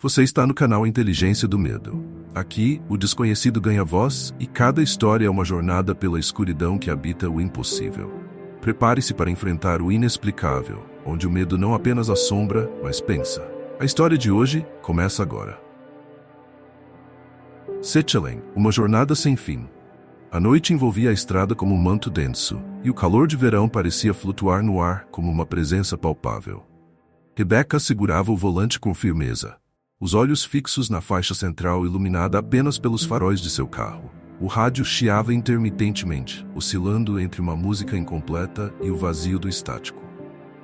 Você está no canal Inteligência do Medo. Aqui, o desconhecido ganha voz e cada história é uma jornada pela escuridão que habita o impossível. Prepare-se para enfrentar o inexplicável, onde o medo não apenas assombra, mas pensa. A história de hoje começa agora. Sechelem, uma jornada sem fim. A noite envolvia a estrada como um manto denso, e o calor de verão parecia flutuar no ar como uma presença palpável. Rebecca segurava o volante com firmeza, os olhos fixos na faixa central iluminada apenas pelos faróis de seu carro. O rádio chiava intermitentemente, oscilando entre uma música incompleta e o vazio do estático.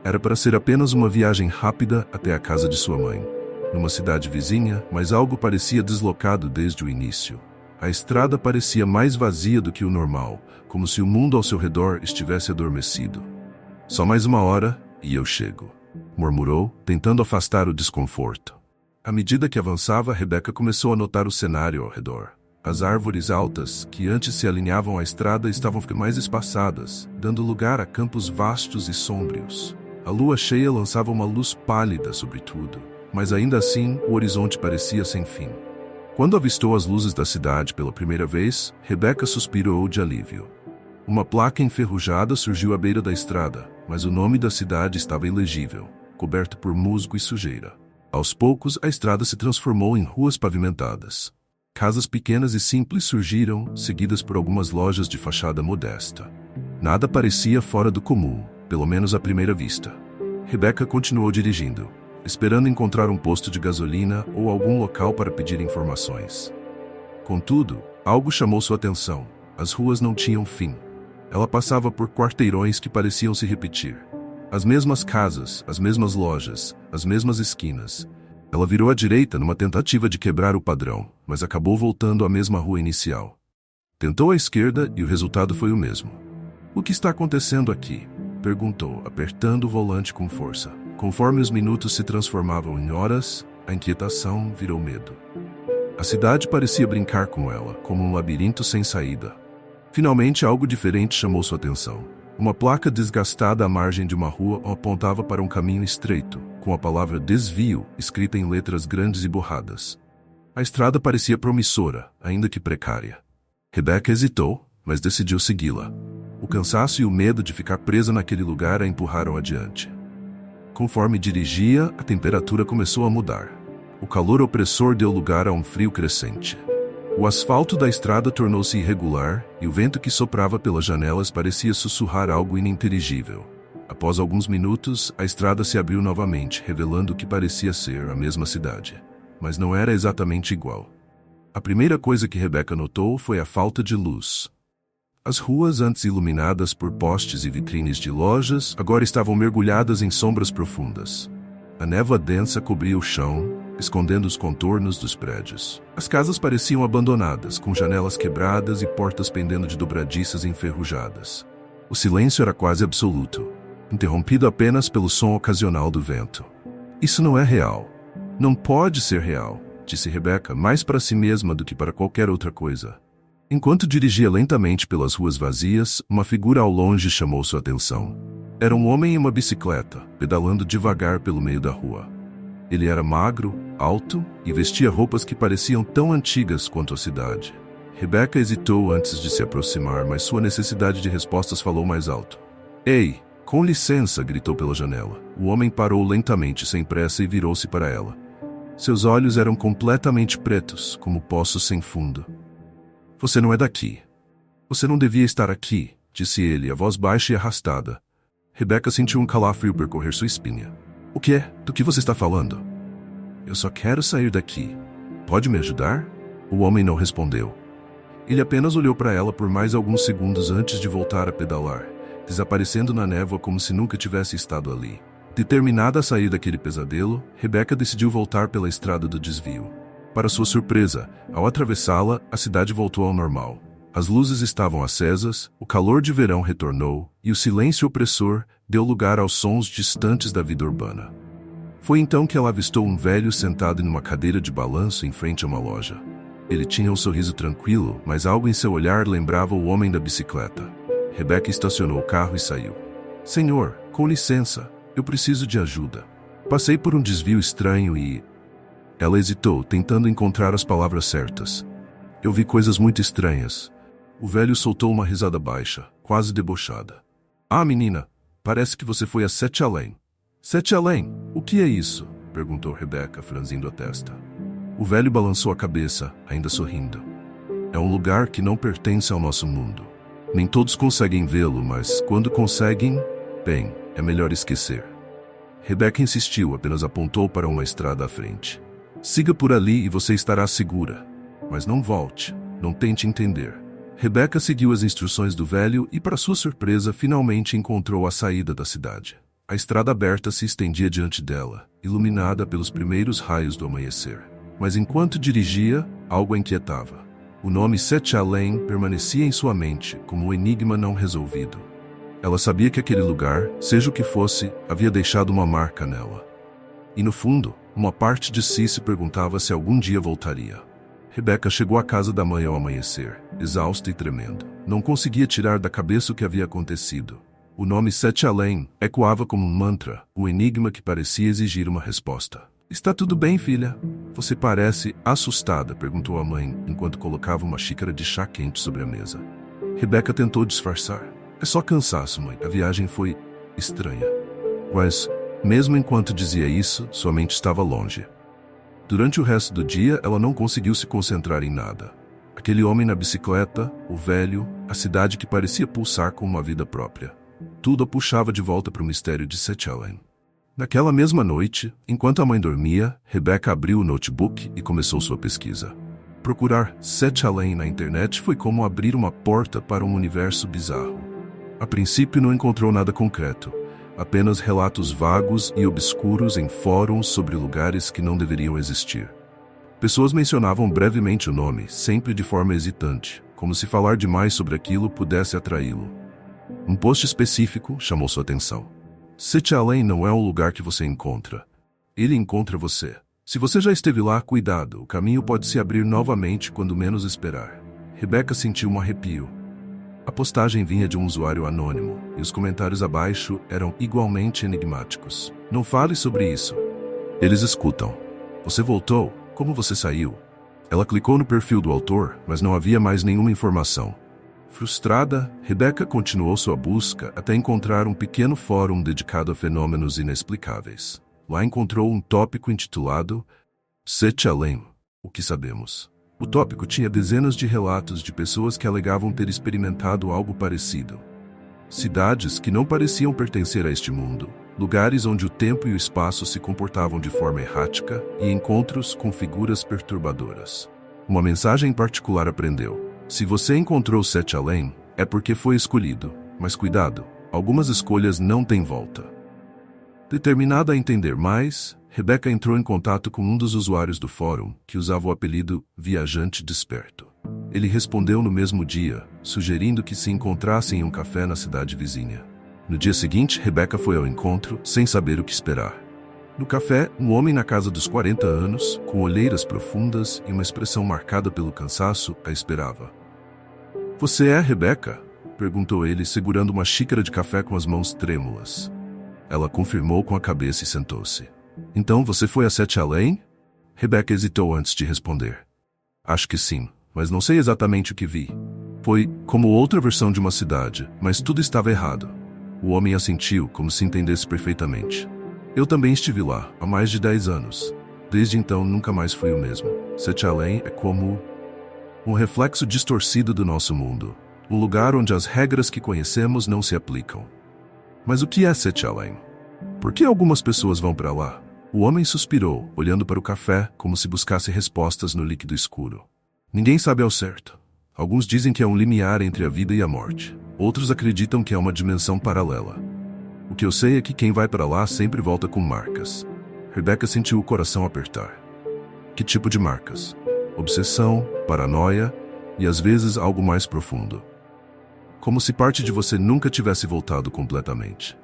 Era para ser apenas uma viagem rápida até a casa de sua mãe, numa cidade vizinha, mas algo parecia deslocado desde o início. A estrada parecia mais vazia do que o normal, como se o mundo ao seu redor estivesse adormecido. Só mais uma hora e eu chego, murmurou, tentando afastar o desconforto. À medida que avançava, Rebecca começou a notar o cenário ao redor. As árvores altas, que antes se alinhavam à estrada, estavam ficando mais espaçadas, dando lugar a campos vastos e sômbrios. A lua cheia lançava uma luz pálida sobre tudo, mas ainda assim o horizonte parecia sem fim. Quando avistou as luzes da cidade pela primeira vez, Rebecca suspirou de alívio. Uma placa enferrujada surgiu à beira da estrada, mas o nome da cidade estava ilegível, coberto por musgo e sujeira. Aos poucos, a estrada se transformou em ruas pavimentadas. Casas pequenas e simples surgiram, seguidas por algumas lojas de fachada modesta. Nada parecia fora do comum, pelo menos à primeira vista. Rebecca continuou dirigindo, esperando encontrar um posto de gasolina ou algum local para pedir informações. Contudo, algo chamou sua atenção. As ruas não tinham fim. Ela passava por quarteirões que pareciam se repetir. As mesmas casas, as mesmas lojas, as mesmas esquinas. Ela virou à direita numa tentativa de quebrar o padrão, mas acabou voltando à mesma rua inicial. Tentou à esquerda e o resultado foi o mesmo. "O que está acontecendo aqui?" perguntou, apertando o volante com força. Conforme os minutos se transformavam em horas, a inquietação virou medo. A cidade parecia brincar com ela, como um labirinto sem saída. Finalmente, algo diferente chamou sua atenção. Uma placa desgastada à margem de uma rua apontava para um caminho estreito, com a palavra desvio escrita em letras grandes e borradas. A estrada parecia promissora, ainda que precária. Rebecca hesitou, mas decidiu segui-la. O cansaço e o medo de ficar presa naquele lugar a empurraram adiante. Conforme dirigia, a temperatura começou a mudar. O calor opressor deu lugar a um frio crescente. O asfalto da estrada tornou-se irregular e o vento que soprava pelas janelas parecia sussurrar algo ininteligível. Após alguns minutos, a estrada se abriu novamente, revelando o que parecia ser a mesma cidade. Mas não era exatamente igual. A primeira coisa que Rebecca notou foi a falta de luz. As ruas, antes iluminadas por postes e vitrines de lojas, agora estavam mergulhadas em sombras profundas. A névoa densa cobria o chão, escondendo os contornos dos prédios. As casas pareciam abandonadas, com janelas quebradas e portas pendendo de dobradiças enferrujadas. O silêncio era quase absoluto, interrompido apenas pelo som ocasional do vento. "Isso não é real. Não pode ser real", disse Rebecca, mais para si mesma do que para qualquer outra coisa. Enquanto dirigia lentamente pelas ruas vazias, uma figura ao longe chamou sua atenção. Era um homem em uma bicicleta, pedalando devagar pelo meio da rua. Ele era magro, alto e vestia roupas que pareciam tão antigas quanto a cidade. Rebecca hesitou antes de se aproximar, mas sua necessidade de respostas falou mais alto. "Ei, com licença!" gritou pela janela. O homem parou lentamente, sem pressa, e virou-se para ela. Seus olhos eram completamente pretos, como poços sem fundo. "Você não é daqui. Você não devia estar aqui", disse ele, a voz baixa e arrastada. Rebecca sentiu um calafrio percorrer sua espinha. "O que é? Do que você está falando?" "Eu só quero sair daqui. Pode me ajudar?" O homem não respondeu. Ele apenas olhou para ela por mais alguns segundos antes de voltar a pedalar, desaparecendo na névoa como se nunca tivesse estado ali. Determinada a sair daquele pesadelo, Rebecca decidiu voltar pela estrada do desvio. Para sua surpresa, ao atravessá-la, a cidade voltou ao normal. As luzes estavam acesas, o calor de verão retornou, e o silêncio opressor deu lugar aos sons distantes da vida urbana. Foi então que ela avistou um velho sentado em uma cadeira de balanço em frente a uma loja. Ele tinha um sorriso tranquilo, mas algo em seu olhar lembrava o homem da bicicleta. Rebecca estacionou o carro e saiu. "Senhor, com licença, eu preciso de ajuda. Passei por um desvio estranho e..." Ela hesitou, tentando encontrar as palavras certas. Eu vi coisas muito estranhas. O velho soltou uma risada baixa, quase debochada. Ah, menina, parece que você foi a Sete Além. Sete Além? O que é isso? Perguntou Rebecca, franzindo a testa. O velho balançou a cabeça, ainda sorrindo. É um lugar que não pertence ao nosso mundo. Nem todos conseguem vê-lo, mas quando conseguem, bem, é melhor esquecer. Rebecca insistiu, apenas apontou para uma estrada à frente. Siga por ali e você estará segura. Mas não volte, não tente entender. Rebecca seguiu as instruções do velho e, para sua surpresa, finalmente encontrou a saída da cidade. A estrada aberta se estendia diante dela, iluminada pelos primeiros raios do amanhecer. Mas enquanto dirigia, algo a inquietava. O nome Sete Além permanecia em sua mente como um enigma não resolvido. Ela sabia que aquele lugar, seja o que fosse, havia deixado uma marca nela. E no fundo, uma parte de si se perguntava se algum dia voltaria. Rebecca chegou à casa da mãe ao amanhecer, exausta e tremendo. Não conseguia tirar da cabeça o que havia acontecido. O nome Sete Além ecoava como um mantra, um enigma que parecia exigir uma resposta. Está tudo bem, filha? Você parece assustada, perguntou a mãe, enquanto colocava uma xícara de chá quente sobre a mesa. Rebecca tentou disfarçar. É só cansaço, mãe. A viagem foi estranha. Mas, mesmo enquanto dizia isso, sua mente estava longe. Durante o resto do dia, ela não conseguiu se concentrar em nada. Aquele homem na bicicleta, o velho, a cidade que parecia pulsar com uma vida própria. Tudo a puxava de volta para o mistério de Sete Além. Naquela mesma noite, enquanto a mãe dormia, Rebecca abriu o notebook e começou sua pesquisa. Procurar Sete Além na internet foi como abrir uma porta para um universo bizarro. A princípio não encontrou nada concreto, apenas relatos vagos e obscuros em fóruns sobre lugares que não deveriam existir. Pessoas mencionavam brevemente o nome, sempre de forma hesitante, como se falar demais sobre aquilo pudesse atraí-lo. Um post específico chamou sua atenção. Sete Além não é um lugar que você encontra. Ele encontra você. Se você já esteve lá, cuidado, o caminho pode se abrir novamente quando menos esperar. Rebecca sentiu um arrepio. A postagem vinha de um usuário anônimo, e os comentários abaixo eram igualmente enigmáticos. Não fale sobre isso. Eles escutam. Você voltou? Como você saiu? Ela clicou no perfil do autor, mas não havia mais nenhuma informação. Frustrada, Rebecca continuou sua busca até encontrar um pequeno fórum dedicado a fenômenos inexplicáveis. Lá encontrou um tópico intitulado Sete Além, o que sabemos. O tópico tinha dezenas de relatos de pessoas que alegavam ter experimentado algo parecido. Cidades que não pareciam pertencer a este mundo, lugares onde o tempo e o espaço se comportavam de forma errática e encontros com figuras perturbadoras. Uma mensagem em particular aprendeu: se você encontrou Sete Além, é porque foi escolhido, mas cuidado, algumas escolhas não têm volta. Determinada a entender mais, Rebecca entrou em contato com um dos usuários do fórum, que usava o apelido Viajante Desperto. Ele respondeu no mesmo dia, sugerindo que se encontrassem em um café na cidade vizinha. No dia seguinte, Rebecca foi ao encontro, sem saber o que esperar. No café, um homem na casa dos 40 anos, com olheiras profundas e uma expressão marcada pelo cansaço, a esperava. Você é Rebecca? Perguntou ele, segurando uma xícara de café com as mãos trêmulas. Ela confirmou com a cabeça e sentou-se. Então você foi a Sete Além? Rebecca hesitou antes de responder. Acho que sim, mas não sei exatamente o que vi. Foi como outra versão de uma cidade, mas tudo estava errado. O homem assentiu, como se entendesse perfeitamente. Eu também estive lá, há mais de 10 anos. Desde então nunca mais fui o mesmo. Sete Além é como um reflexo distorcido do nosso mundo. Um lugar onde as regras que conhecemos não se aplicam. Mas o que é Sete Além? Por que algumas pessoas vão para lá? O homem suspirou, olhando para o café, como se buscasse respostas no líquido escuro. Ninguém sabe ao certo. Alguns dizem que é um limiar entre a vida e a morte. Outros acreditam que é uma dimensão paralela. O que eu sei é que quem vai para lá sempre volta com marcas. Rebecca sentiu o coração apertar. Que tipo de marcas? Obsessão, paranoia e às vezes algo mais profundo. Como se parte de você nunca tivesse voltado completamente.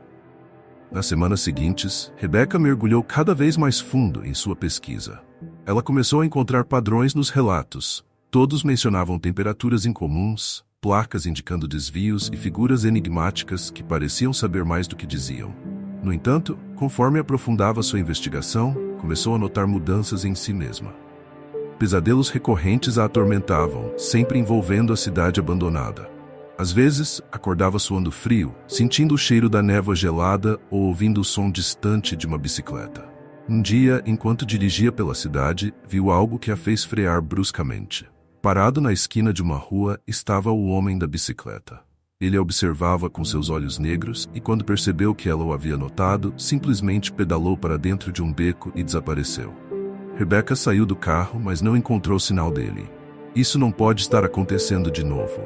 Nas semanas seguintes, Rebecca mergulhou cada vez mais fundo em sua pesquisa. Ela começou a encontrar padrões nos relatos. Todos mencionavam temperaturas incomuns, placas indicando desvios e figuras enigmáticas que pareciam saber mais do que diziam. No entanto, conforme aprofundava sua investigação, começou a notar mudanças em si mesma. Pesadelos recorrentes a atormentavam, sempre envolvendo a cidade abandonada. Às vezes, acordava suando frio, sentindo o cheiro da névoa gelada ou ouvindo o som distante de uma bicicleta. Um dia, enquanto dirigia pela cidade, viu algo que a fez frear bruscamente. Parado na esquina de uma rua, estava o homem da bicicleta. Ele a observava com seus olhos negros e, quando percebeu que ela o havia notado, simplesmente pedalou para dentro de um beco e desapareceu. Rebecca saiu do carro, mas não encontrou sinal dele. Isso não pode estar acontecendo de novo,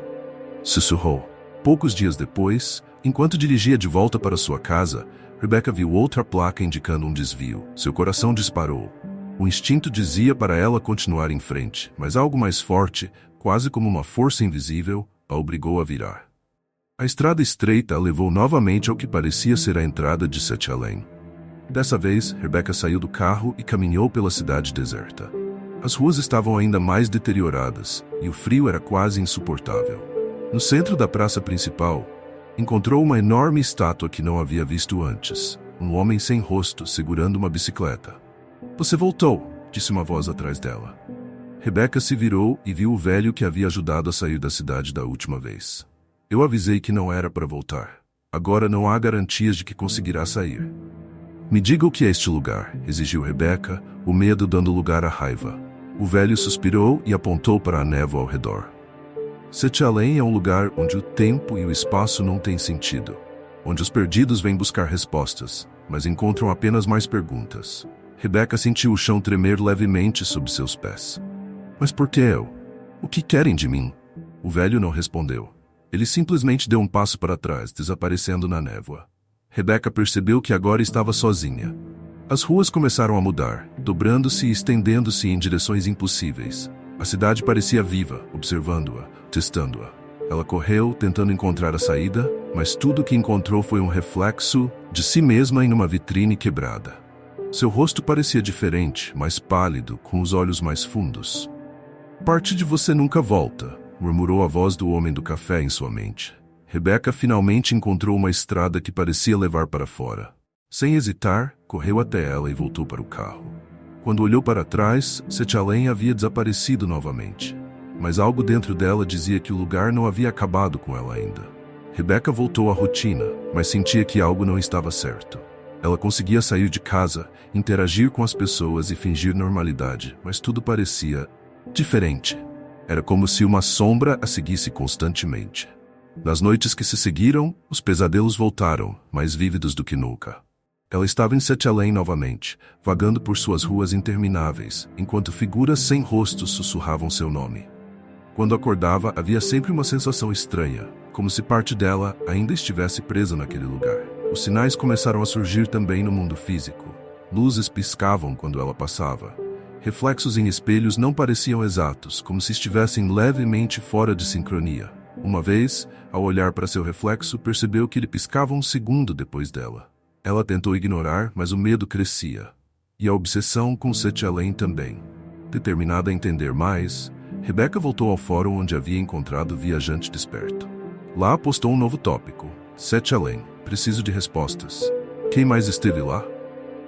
sussurrou. Poucos dias depois, enquanto dirigia de volta para sua casa, Rebecca viu outra placa indicando um desvio. Seu coração disparou. O instinto dizia para ela continuar em frente, mas algo mais forte, quase como uma força invisível, a obrigou a virar. A estrada estreita a levou novamente ao que parecia ser a entrada de Sete Além. Dessa vez, Rebecca saiu do carro e caminhou pela cidade deserta. As ruas estavam ainda mais deterioradas, e o frio era quase insuportável. No centro da praça principal, encontrou uma enorme estátua que não havia visto antes. Um homem sem rosto, segurando uma bicicleta. "Você voltou", disse uma voz atrás dela. Rebecca se virou e viu o velho que havia ajudado a sair da cidade da última vez. "Eu avisei que não era para voltar. Agora não há garantias de que conseguirá sair." "Me diga o que é este lugar", exigiu Rebecca, o medo dando lugar à raiva. O velho suspirou e apontou para a névoa ao redor. Sete Além é um lugar onde o tempo e o espaço não têm sentido. Onde os perdidos vêm buscar respostas, mas encontram apenas mais perguntas. Rebecca sentiu o chão tremer levemente sob seus pés. "Mas por que eu? O que querem de mim?" O velho não respondeu. Ele simplesmente deu um passo para trás, desaparecendo na névoa. Rebecca percebeu que agora estava sozinha. As ruas começaram a mudar, dobrando-se e estendendo-se em direções impossíveis. A cidade parecia viva, observando-a, testando-a. Ela correu, tentando encontrar a saída, mas tudo o que encontrou foi um reflexo de si mesma em uma vitrine quebrada. Seu rosto parecia diferente, mais pálido, com os olhos mais fundos. "Parte de você nunca volta", murmurou a voz do homem do café em sua mente. Rebecca finalmente encontrou uma estrada que parecia levar para fora. Sem hesitar, correu até ela e voltou para o carro. Quando olhou para trás, Sete Além havia desaparecido novamente. Mas algo dentro dela dizia que o lugar não havia acabado com ela ainda. Rebecca voltou à rotina, mas sentia que algo não estava certo. Ela conseguia sair de casa, interagir com as pessoas e fingir normalidade, mas tudo parecia diferente. Era como se uma sombra a seguisse constantemente. Nas noites que se seguiram, os pesadelos voltaram, mais vívidos do que nunca. Ela estava em Sete Além novamente, vagando por suas ruas intermináveis, enquanto figuras sem rosto sussurravam seu nome. Quando acordava, havia sempre uma sensação estranha, como se parte dela ainda estivesse presa naquele lugar. Os sinais começaram a surgir também no mundo físico. Luzes piscavam quando ela passava. Reflexos em espelhos não pareciam exatos, como se estivessem levemente fora de sincronia. Uma vez, ao olhar para seu reflexo, percebeu que ele piscava um segundo depois dela. Ela tentou ignorar, mas o medo crescia. E a obsessão com Sete Além também. Determinada a entender mais, Rebecca voltou ao fórum onde havia encontrado o viajante desperto. Lá postou um novo tópico. Sete Além. Preciso de respostas. Quem mais esteve lá?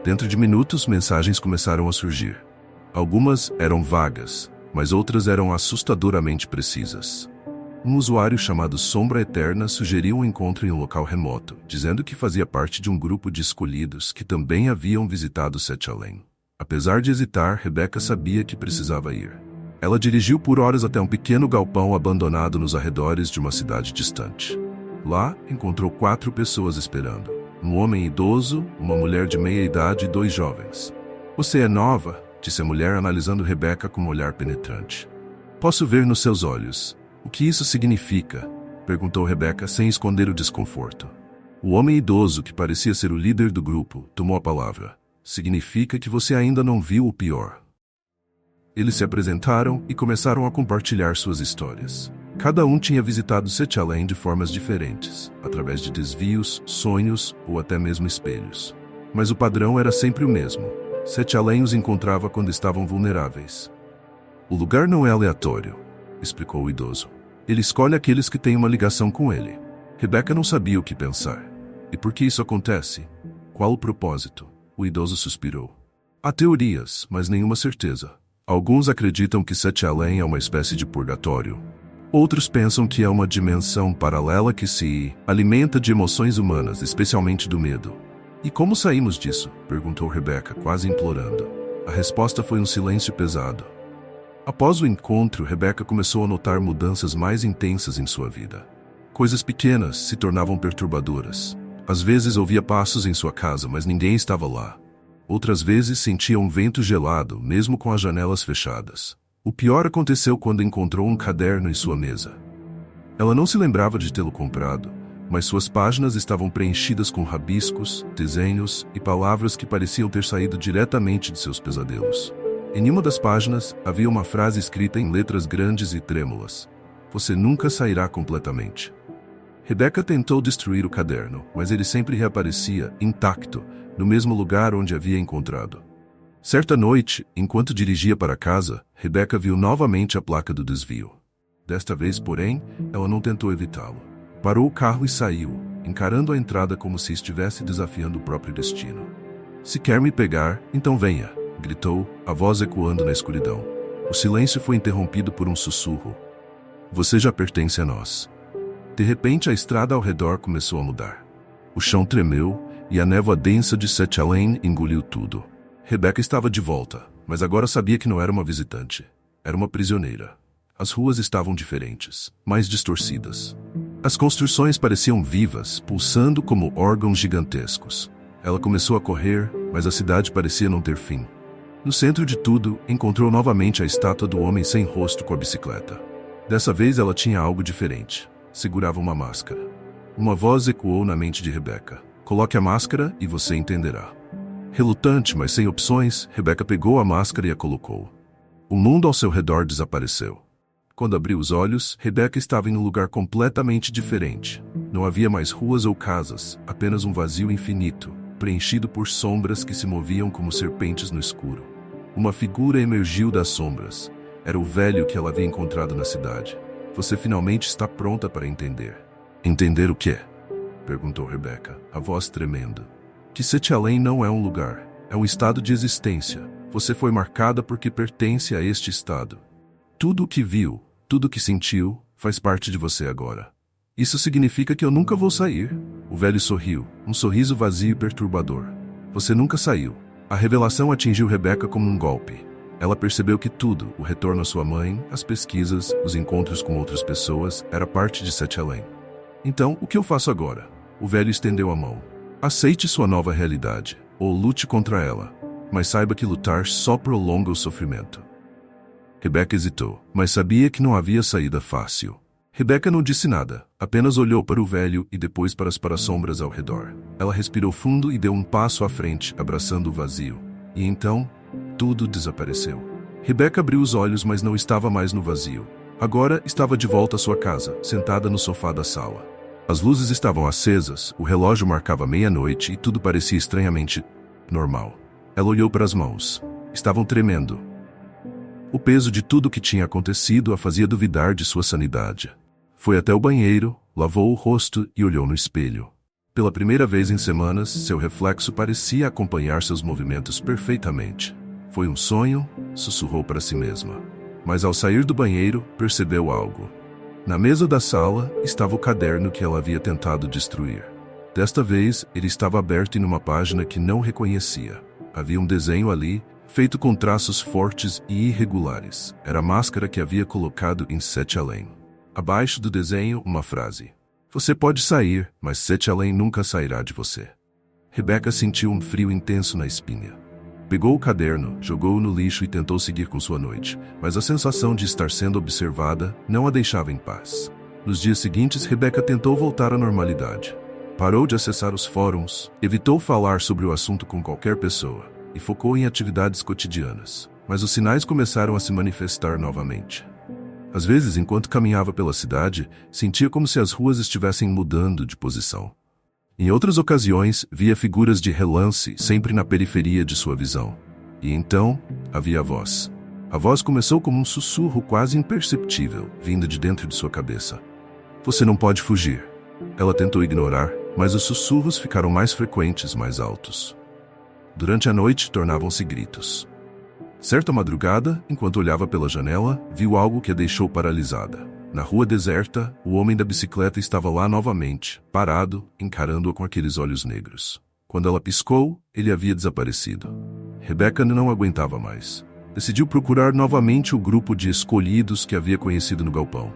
Dentro de minutos, mensagens começaram a surgir. Algumas eram vagas, mas outras eram assustadoramente precisas. Um usuário chamado Sombra Eterna sugeriu um encontro em um local remoto, dizendo que fazia parte de um grupo de escolhidos que também haviam visitado Sete Além. Apesar de hesitar, Rebecca sabia que precisava ir. Ela dirigiu por horas até um pequeno galpão abandonado nos arredores de uma cidade distante. Lá, encontrou 4 pessoas esperando. Um homem idoso, uma mulher de meia idade e 2 jovens. "Você é nova?", disse a mulher analisando Rebecca com um olhar penetrante. "Posso ver nos seus olhos. O que isso significa?", perguntou Rebecca sem esconder o desconforto. O homem idoso, que parecia ser o líder do grupo, tomou a palavra. "Significa que você ainda não viu o pior." Eles se apresentaram e começaram a compartilhar suas histórias. Cada um tinha visitado Sete Além de formas diferentes, através de desvios, sonhos ou até mesmo espelhos. Mas o padrão era sempre o mesmo. Sete Além os encontrava quando estavam vulneráveis. "O lugar não é aleatório", explicou o idoso. "Ele escolhe aqueles que têm uma ligação com ele." Rebecca não sabia o que pensar. "E por que isso acontece? Qual o propósito?", o idoso suspirou. Há teorias, mas nenhuma certeza. Alguns acreditam que Sete Além é uma espécie de purgatório. Outros pensam que é uma dimensão paralela que se alimenta de emoções humanas, especialmente do medo. E como saímos disso? Perguntou Rebecca, quase implorando. A resposta foi um silêncio pesado. Após o encontro, Rebecca começou a notar mudanças mais intensas em sua vida. Coisas pequenas se tornavam perturbadoras. Às vezes ouvia passos em sua casa, mas ninguém estava lá. Outras vezes sentia um vento gelado, mesmo com as janelas fechadas. O pior aconteceu quando encontrou um caderno em sua mesa. Ela não se lembrava de tê-lo comprado, mas suas páginas estavam preenchidas com rabiscos, desenhos e palavras que pareciam ter saído diretamente de seus pesadelos. Em uma das páginas havia uma frase escrita em letras grandes e trêmulas: "Você nunca sairá completamente." Rebecca tentou destruir o caderno, mas ele sempre reaparecia, intacto, no mesmo lugar onde havia encontrado. Certa noite, enquanto dirigia para casa, Rebecca viu novamente a placa do desvio. Desta vez, porém, ela não tentou evitá-lo. Parou o carro e saiu, encarando a entrada como se estivesse desafiando o próprio destino. "Se quer me pegar, então venha", gritou, a voz ecoando na escuridão. O silêncio foi interrompido por um sussurro. "Você já pertence a nós." De repente, a estrada ao redor começou a mudar. O chão tremeu e a névoa densa de Sete Além engoliu tudo. Rebecca estava de volta, mas agora sabia que não era uma visitante. Era uma prisioneira. As ruas estavam diferentes, mais distorcidas. As construções pareciam vivas, pulsando como órgãos gigantescos. Ela começou a correr, mas a cidade parecia não ter fim. No centro de tudo, encontrou novamente a estátua do homem sem rosto com a bicicleta. Dessa vez ela tinha algo diferente. Segurava uma máscara. Uma voz ecoou na mente de Rebecca: "Coloque a máscara e você entenderá." Relutante, mas sem opções, Rebecca pegou a máscara e a colocou. O mundo ao seu redor desapareceu. Quando abriu os olhos, Rebecca estava em um lugar completamente diferente. Não havia mais ruas ou casas, apenas um vazio infinito, preenchido por sombras que se moviam como serpentes no escuro. Uma figura emergiu das sombras. Era o velho que ela havia encontrado na cidade. "Você finalmente está pronta para entender." "Entender o quê?" perguntou Rebecca, a voz tremendo. "Que Sete Além não é um lugar, é um estado de existência. Você foi marcada porque pertence a este estado. Tudo o que viu, tudo o que sentiu, faz parte de você agora. Isso significa que eu nunca vou sair." O velho sorriu, um sorriso vazio e perturbador. "Você nunca saiu." A revelação atingiu Rebecca como um golpe. Ela percebeu que tudo, o retorno à sua mãe, as pesquisas, os encontros com outras pessoas, era parte de Sete Além. "Então, o que eu faço agora?" O velho estendeu a mão. "Aceite sua nova realidade, ou lute contra ela, mas saiba que lutar só prolonga o sofrimento." Rebecca hesitou, mas sabia que não havia saída fácil. Rebecca não disse nada, apenas olhou para o velho e depois para as parasombras ao redor. Ela respirou fundo e deu um passo à frente, abraçando o vazio. E então, tudo desapareceu. Rebecca abriu os olhos, mas não estava mais no vazio. Agora estava de volta à sua casa, sentada no sofá da sala. As luzes estavam acesas, o relógio marcava meia-noite e tudo parecia estranhamente normal. Ela olhou para as mãos. Estavam tremendo. O peso de tudo o que tinha acontecido a fazia duvidar de sua sanidade. Foi até o banheiro, lavou o rosto e olhou no espelho. Pela primeira vez em semanas, seu reflexo parecia acompanhar seus movimentos perfeitamente. "Foi um sonho?" sussurrou para si mesma. Mas ao sair do banheiro, percebeu algo. Na mesa da sala estava o caderno que ela havia tentado destruir. Desta vez, ele estava aberto em uma página que não reconhecia. Havia um desenho ali, feito com traços fortes e irregulares. Era a máscara que havia colocado em Sete Além. Abaixo do desenho, uma frase: "Você pode sair, mas Sete Além nunca sairá de você." Rebecca sentiu um frio intenso na espinha. Pegou o caderno, jogou-o no lixo e tentou seguir com sua noite, mas a sensação de estar sendo observada não a deixava em paz. Nos dias seguintes, Rebecca tentou voltar à normalidade. Parou de acessar os fóruns, evitou falar sobre o assunto com qualquer pessoa e focou em atividades cotidianas. Mas os sinais começaram a se manifestar novamente. Às vezes, enquanto caminhava pela cidade, sentia como se as ruas estivessem mudando de posição. Em outras ocasiões, via figuras de relance sempre na periferia de sua visão. E então, havia a voz. A voz começou como um sussurro quase imperceptível, vindo de dentro de sua cabeça. "Você não pode fugir." Ela tentou ignorar, mas os sussurros ficaram mais frequentes, mais altos. Durante a noite, tornavam-se gritos. Certa madrugada, enquanto olhava pela janela, viu algo que a deixou paralisada. Na rua deserta, o homem da bicicleta estava lá novamente, parado, encarando-a com aqueles olhos negros. Quando ela piscou, ele havia desaparecido. Rebecca não aguentava mais. Decidiu procurar novamente o grupo de escolhidos que havia conhecido no galpão.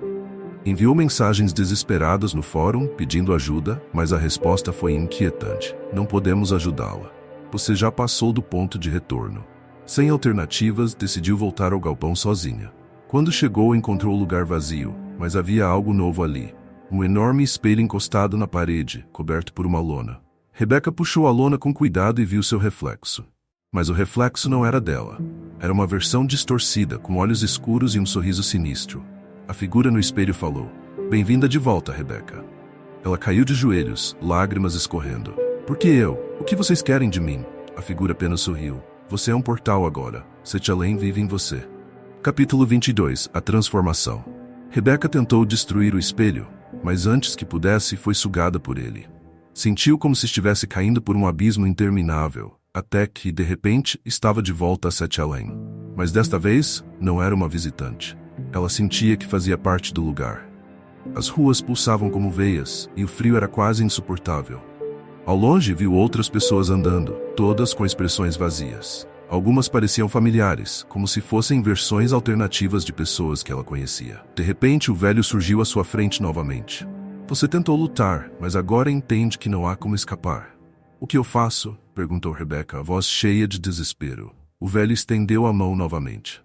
Enviou mensagens desesperadas no fórum, pedindo ajuda, mas a resposta foi inquietante. Não podemos ajudá-la. Você já passou do ponto de retorno. Sem alternativas, decidiu voltar ao galpão sozinha. Quando chegou, encontrou o lugar vazio, mas havia algo novo ali. Um enorme espelho encostado na parede, coberto por uma lona. Rebecca puxou a lona com cuidado e viu seu reflexo. Mas o reflexo não era dela. Era uma versão distorcida, com olhos escuros e um sorriso sinistro. A figura no espelho falou: "Bem-vinda de volta, Rebecca." Ela caiu de joelhos, lágrimas escorrendo. "Por que eu? O que vocês querem de mim?" A figura apenas sorriu. "Você é um portal agora. Setchalane vive em você." Capítulo 22. A transformação. Rebecca tentou destruir o espelho, mas antes que pudesse, foi sugada por ele. Sentiu como se estivesse caindo por um abismo interminável, até que, de repente, estava de volta a Setchalane. Mas desta vez, não era uma visitante. Ela sentia que fazia parte do lugar. As ruas pulsavam como veias, e o frio era quase insuportável. Ao longe, viu outras pessoas andando, todas com expressões vazias. Algumas pareciam familiares, como se fossem versões alternativas de pessoas que ela conhecia. De repente, o velho surgiu à sua frente novamente. "Você tentou lutar, mas agora entende que não há como escapar." "O que eu faço?" perguntou Rebecca, a voz cheia de desespero. O velho estendeu a mão novamente.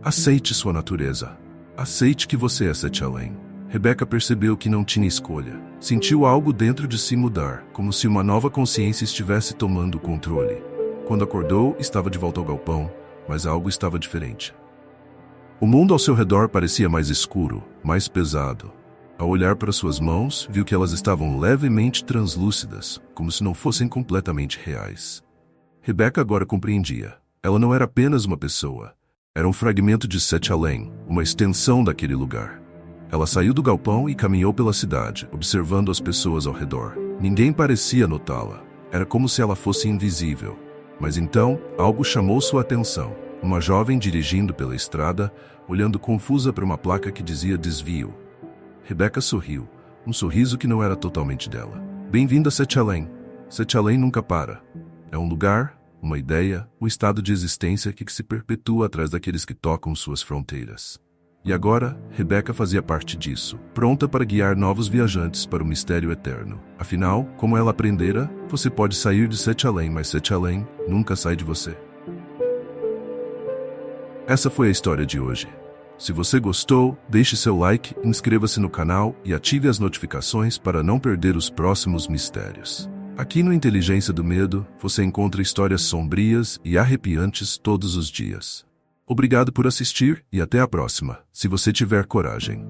"Aceite sua natureza. Aceite que você é Setchalane." Rebecca percebeu que não tinha escolha. Sentiu algo dentro de si mudar, como se uma nova consciência estivesse tomando o controle. Quando acordou, estava de volta ao galpão, mas algo estava diferente. O mundo ao seu redor parecia mais escuro, mais pesado. Ao olhar para suas mãos, viu que elas estavam levemente translúcidas, como se não fossem completamente reais. Rebecca agora compreendia. Ela não era apenas uma pessoa. Era um fragmento de Setchalane, uma extensão daquele lugar. Ela saiu do galpão e caminhou pela cidade, observando as pessoas ao redor. Ninguém parecia notá-la. Era como se ela fosse invisível. Mas então, algo chamou sua atenção. Uma jovem dirigindo pela estrada, olhando confusa para uma placa que dizia desvio. Rebecca sorriu, um sorriso que não era totalmente dela. "Bem-vinda a Setchalane. Setchalane nunca para. É um lugar, uma ideia, um estado de existência que se perpetua atrás daqueles que tocam suas fronteiras." E agora, Rebecca fazia parte disso, pronta para guiar novos viajantes para o mistério eterno. Afinal, como ela aprendera, você pode sair de Setchalane, mas Setchalane nunca sai de você. Essa foi a história de hoje. Se você gostou, deixe seu like, inscreva-se no canal e ative as notificações para não perder os próximos mistérios. Aqui no Inteligência do Medo, você encontra histórias sombrias e arrepiantes todos os dias. Obrigado por assistir e até a próxima, se você tiver coragem.